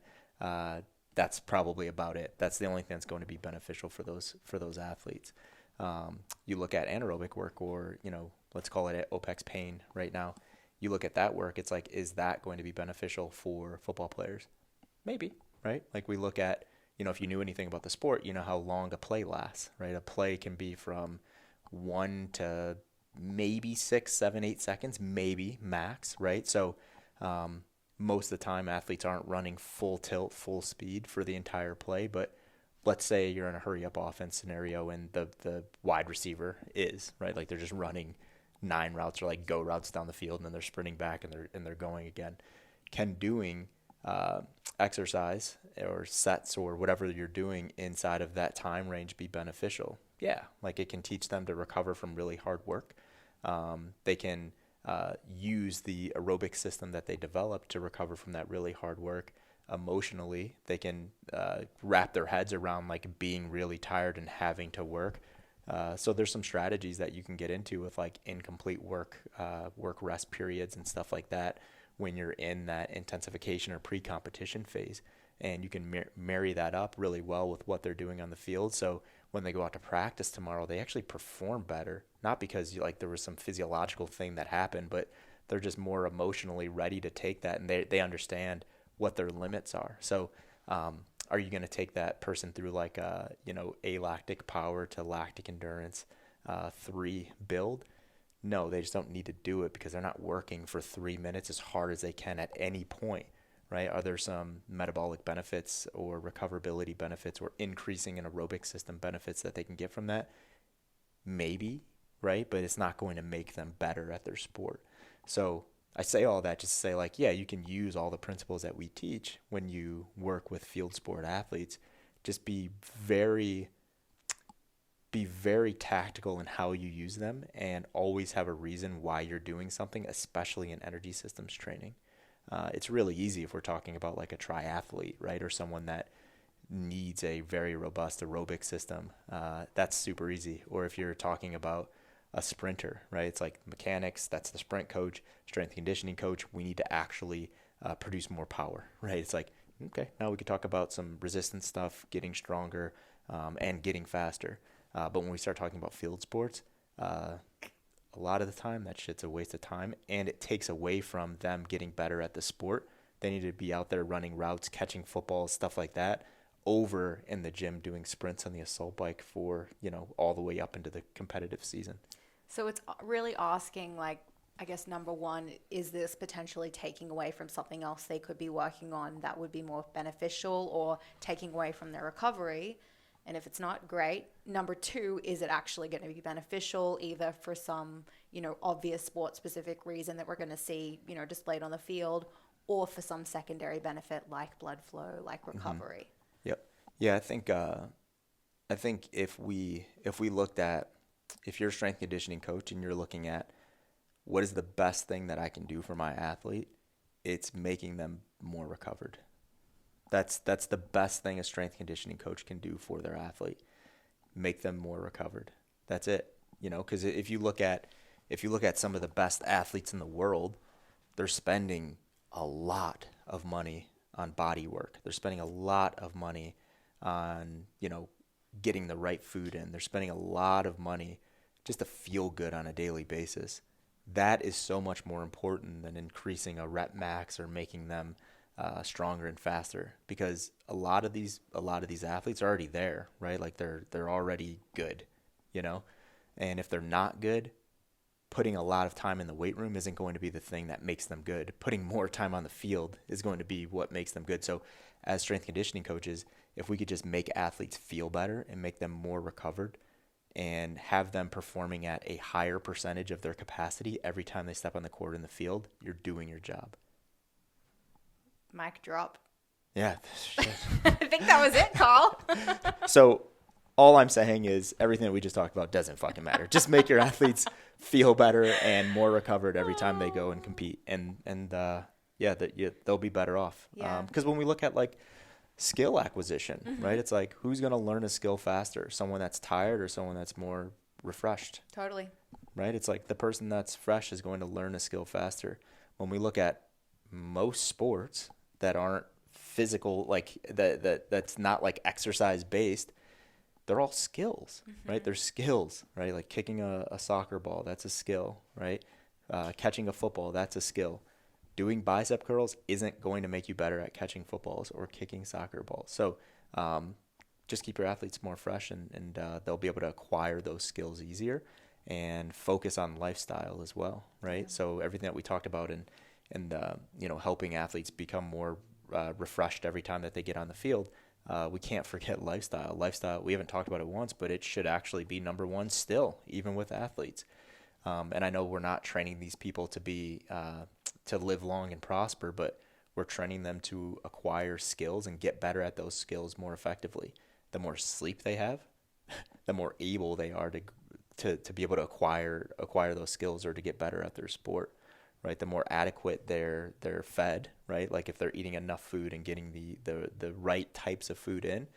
That's probably about it. That's the only thing that's going to be beneficial for those athletes. You look at anaerobic work, or, let's call it OPEX pain right now. You look at that work, it's like, is that going to be beneficial for football players? Maybe, right? Like, we look at, if you knew anything about the sport, you know how long a play lasts, right? A play can be from 1 to maybe 6, 7, 8 seconds, maybe max, right? So most of the time athletes aren't running full tilt, full speed for the entire play, but let's say you're in a hurry up offense scenario and the wide receiver is, right? Like they're just running 9 routes or like go routes down the field and then they're sprinting back and they're going again. Can doing exercise or sets or whatever you're doing inside of that time range be beneficial? Yeah, like it can teach them to recover from really hard work. They can use the aerobic system that they developed to recover from that really hard work. Emotionally, they can wrap their heads around like being really tired and having to work. So there's some strategies that you can get into with like incomplete work rest periods and stuff like that when you're in that intensification or pre-competition phase. And you can marry that up really well with what they're doing on the field. So when they go out to practice tomorrow, they actually perform better, not because like there was some physiological thing that happened, but they're just more emotionally ready to take that, and they understand what their limits are. So are you going to take that person through like a, alactic power to lactic endurance 3 build? No, they just don't need to do it because they're not working for 3 minutes as hard as they can at any point, right? Are there some metabolic benefits or recoverability benefits or increasing an aerobic system benefits that they can get from that? Maybe, right? But it's not going to make them better at their sport. So I say all that just to say, like, yeah, you can use all the principles that we teach when you work with field sport athletes. Just be very tactical in how you use them and always have a reason why you're doing something, especially in energy systems training. It's really easy if we're talking about like a triathlete, right? Or someone that needs a very robust aerobic system. That's super easy. Or if you're talking about a sprinter, right? It's like mechanics, that's the sprint coach, strength conditioning coach. We need to actually produce more power, right? It's like, okay, now we could talk about some resistance stuff, getting stronger and getting faster. But when we start talking about field sports, a lot of the time that shit's a waste of time, and it takes away from them getting better at the sport. They need to be out there running routes, catching footballs, stuff like that, over in the gym doing sprints on the assault bike for, all the way up into the competitive season. So it's really asking, like, I guess number one, is this potentially taking away from something else they could be working on that would be more beneficial, or taking away from their recovery? And if it's not, great. Number two, is it actually going to be beneficial either for some, obvious sport specific reason that we're going to see, displayed on the field, or for some secondary benefit like blood flow, like recovery? Mm-hmm. Yep. Yeah, I think if we looked at, if you're a strength conditioning coach and you're looking at what is the best thing that I can do for my athlete, it's making them more recovered. That's the best thing a strength conditioning coach can do for their athlete. Make them more recovered. That's it. Because if you look at some of the best athletes in the world, they're spending a lot of money on body work. They're spending a lot of money on, getting the right food in. They're spending a lot of money just to feel good on a daily basis. That is so much more important than increasing a rep max or making them stronger and faster, because a lot of these athletes are already there, right? Like they're already good, and if they're not good, putting a lot of time in the weight room isn't going to be the thing that makes them good. Putting more time on the field is going to be what makes them good. So as strength conditioning coaches, if we could just make athletes feel better and make them more recovered and have them performing at a higher percentage of their capacity every time they step on the court in the field, you're doing your job. Mic drop. Yeah. I think that was it, Carl. So all I'm saying is everything that we just talked about doesn't fucking matter. Just make your athletes feel better and more recovered every time they go and compete. And they'll be better off. Yeah. Because when we look at like skill acquisition, Mm-hmm. right? It's like, who's going to learn a skill faster? Someone that's tired or someone that's more refreshed? Totally. Right? It's like the person that's fresh is going to learn a skill faster. When we look at most sports that aren't physical, like that's not like exercise based, they're all skills, Mm-hmm. right? They're skills, right? Like kicking a soccer ball, that's a skill, right? Catching a football, that's a skill. Doing bicep curls isn't going to make you better at catching footballs or kicking soccer balls. So just keep your athletes more fresh, and they'll be able to acquire those skills easier and focus on lifestyle as well, right? Yeah. So everything that we talked about and helping athletes become more refreshed every time that they get on the field, we can't forget lifestyle. Lifestyle, we haven't talked about it once, but it should actually be number one still, even with athletes. And I know we're not training these people to be to live long and prosper, but we're training them to acquire skills and get better at those skills more effectively. The more sleep they have, the more able they are to be able to acquire those skills or to get better at their sport, right? The more adequate they're fed, right? Like if they're eating enough food and getting the right types of food in,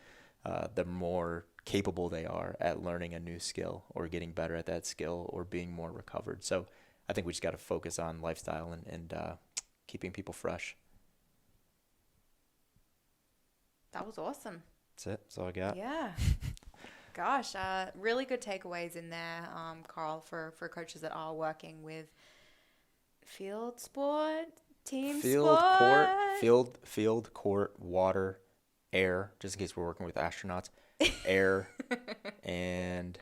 the more capable they are at learning a new skill or getting better at that skill or being more recovered. So I think we just got to focus on lifestyle and keeping people fresh. That was awesome. That's it. That's all I got. Yeah. Gosh, really good takeaways in there, Carl, for coaches that are working with field sport, team sport. Field, court, water, air, just in case we're working with astronauts, air, and...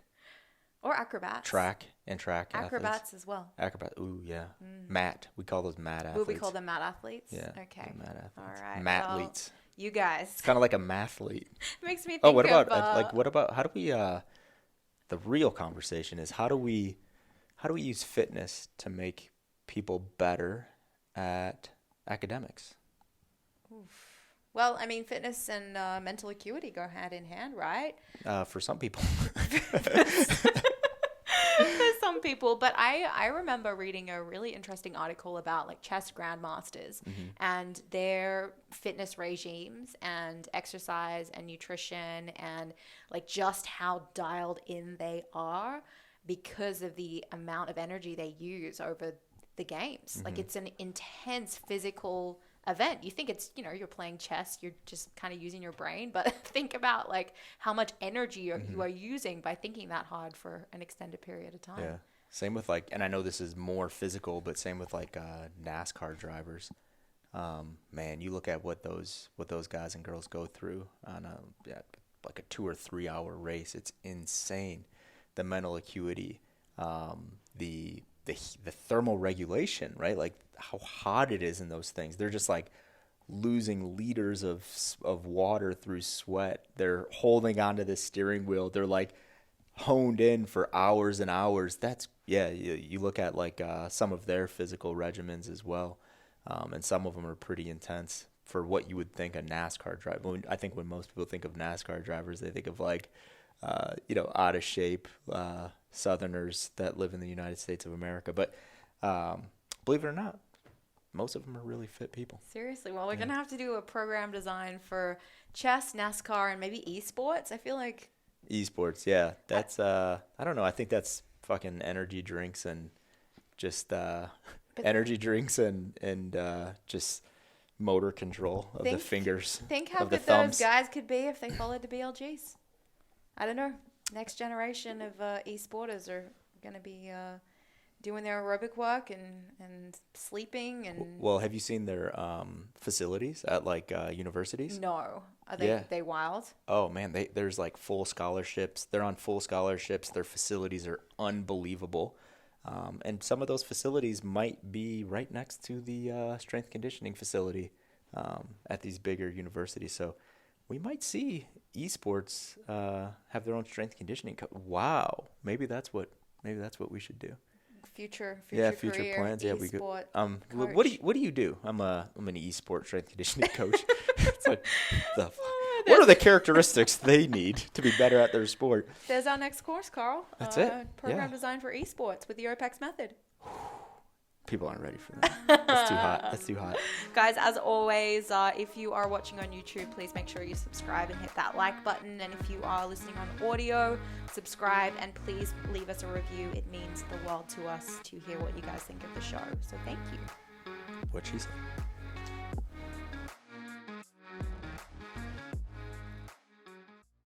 Or acrobats. Track acrobats athletes. As well. Acrobat. Ooh, yeah. Mat. We call those mat athletes. Would we call them mat athletes? Yeah. Okay. Mat athletes. All right. Mathletes. You guys. It's kind of like a mathlete. Makes me think what about how do we the real conversation is how do we use fitness to make people better at academics? Oof. Well, I mean, fitness and mental acuity go hand in hand, right? For some people. For some people, but I remember reading a really interesting article about like chess grandmasters and their fitness regimes and exercise and nutrition and like just how dialed in they are because of the amount of energy they use over the games. Like it's an intense physical event. You think it's, you're playing chess, you're just kind of using your brain, but think about like how much energy you are using by thinking that hard for an extended period of time. Yeah. Same with like, and I know this is more physical, but same with like NASCAR drivers. Man, you look at what those guys and girls go through on like a 2 or 3 hour race. It's insane. The mental acuity, the thermal regulation, right? Like how hot it is in those things. They're just like losing liters of water through sweat. They're holding onto the steering wheel. They're like honed in for hours and hours. You look at like some of their physical regimens as well. And some of them are pretty intense for what you would think a NASCAR driver. I think when most people think of NASCAR drivers, they think of like, out of shape Southerners that live in the United States of America. But believe it or not, most of them are really fit people. Seriously. Well, we're going to have to do a program design for chess, NASCAR, and maybe esports. I feel like... Esports, yeah. That's, I don't know. I think that's fucking energy drinks and just energy drinks and just motor control of the fingers. Think how of the good thumbs. those guys could be if they followed the BLGs. I don't know. Next generation of esporters are going to be doing their aerobic work and sleeping and. Well, have you seen their facilities at like universities? No, are they wild? Oh man, there's like full scholarships. They're on full scholarships. Their facilities are unbelievable, and some of those facilities might be right next to the strength conditioning facility at these bigger universities. So. We might see esports have their own strength conditioning. Wow, maybe that's what we should do. Future future plans. Yeah, we could. What do you do? I'm an esport strength conditioning coach. It's like what are the characteristics they need to be better at their sport? There's our next course, Carl. That's it. Program designed for esports with the Opex Method. People aren't ready for that. That's too hot. Guys, as always, if you are watching on YouTube, please make sure you subscribe and hit that like button. And if you are listening on audio, subscribe and please leave us a review. It means the world to us to hear what you guys think of the show. So thank you. What she said.